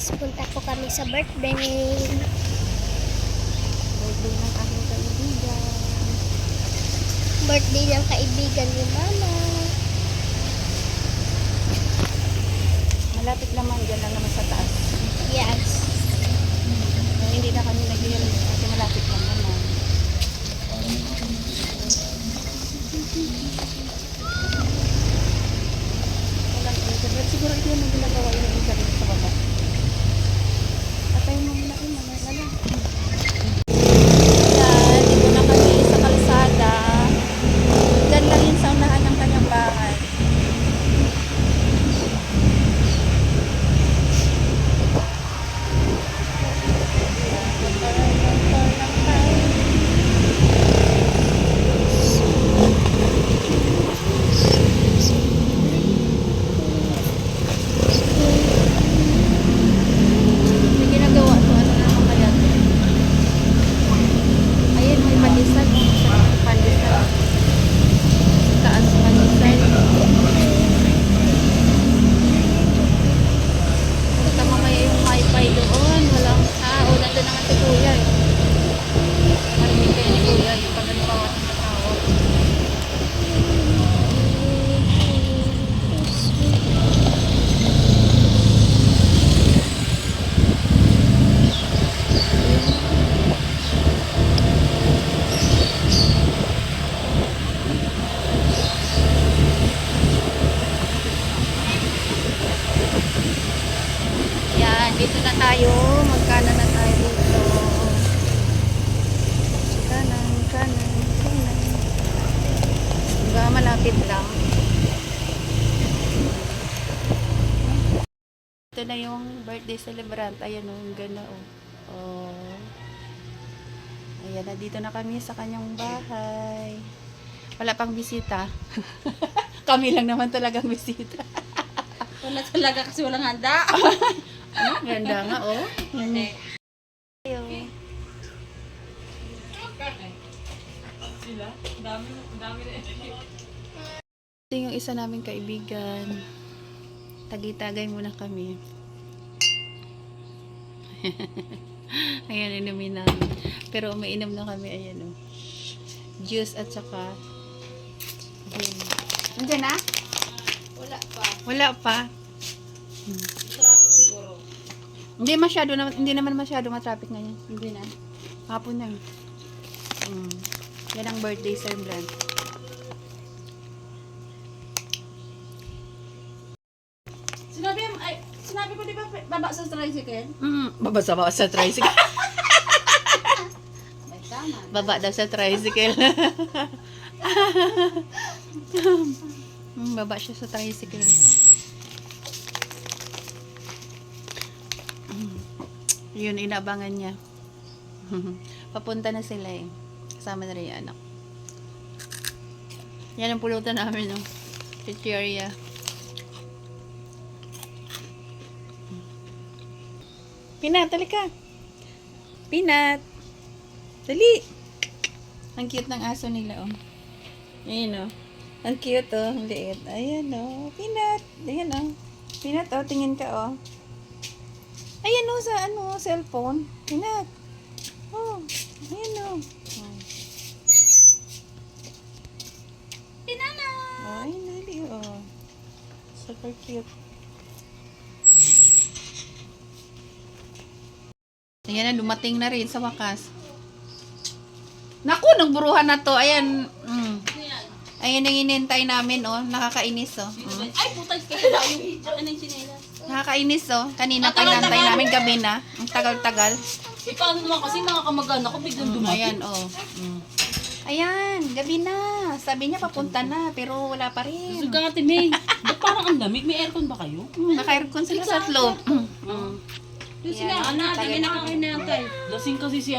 guys, punta po kami sa birthday. Birthday ng aking kaibigan. Birthday ng kaibigan ni Mama. Malapit naman, dyan lang naman sa taas. Yes. Hindi na kami nag-iinom kasi malapit lang naman. Walang internet. Siguro ito yung ginagawa yung internet sa baba. Patayin mo muna yun. Mamaya lang. Ayan, dito na kami sa kalsada. Dyan lang yun sa unahan ng kanyang bahay. May ginagawa to, ano naman kaya to? Ayun, may pandesal. Pandesal. Taas pandesal. Basta mamaya yung wifi doon. Walang, nandun naman si Kuya eh. Marinig kayo ni Kuya yung pag ano bawat ng tao. Yan, dito na tayo. Magkanan na tayo dito. Kanan, kanan, kanan. Hanggang malapit lang. Ito na yung birthday celebrant. Ayan o, yung ganda o. Oh. Ayan, dito na kami sa kanyang bahay. Wala pang bisita. Kami lang naman talagang bisita. Wala talaga kasi walang handa. Ganda nga, oh. Hindi. Ayo. Sila? Dami rin. Ito yung isa naming kaibigan. Tagay-tagay muna kami. Ayan, inumin namin. Pero umiinom na kami, ayan, oh. Juice at saka gin. Nandiyan na? Wala pa. Wala pa. Traffic siguro. Hindi naman masyado matraffic ngayon. Hindi na. Hapon na. Yan ang birthday celebrant. Sinabi ko di ba baba sa tricycle? Baba sa tricycle. May tama. Baba daw sa tricycle. Baba siya sa tricycle. Yun, inaabangan niya. Papunta na sila eh. Kasama na rin yung anak. Yan ang pulutan namin, no? Chicheria. Pinat, dali ka. Pinat. Dali. Ang cute ng aso nila, oh. Ayan, oh. Ang cute, oh. Ang liit. Ayan, oh. Pinat. Ayan, oh. Pinat, oh. Tingin ka, oh. Ayan, oh. Sa, cellphone. Pinat. Oh. Ayan, oh. Oh. Pinana! Ay, dali, oh. Super cute. Ayan na, dumating na rin sa wakas. Naku, nagburuhan na to. Ayan. Ayan ang inintay namin, oh. Nakakainis, oh. Ay, putay kayo na yung ano yung chinelas. Nakakainis, oh. Kanina pa inantay namin gabi na. Ang tagal-tagal. Paano naman kasi mga kamag-anak ko biglang dumating. Ayan, oh. Ayan, gabi na. Sabi niya papunta na, pero wala pa rin. Sugati, May. Ba't parang ang lamig? May aircon ba kayo? Naka-aircon sila sa loob. Doon sila, anak, dami na kakinatay. Lasing kasi si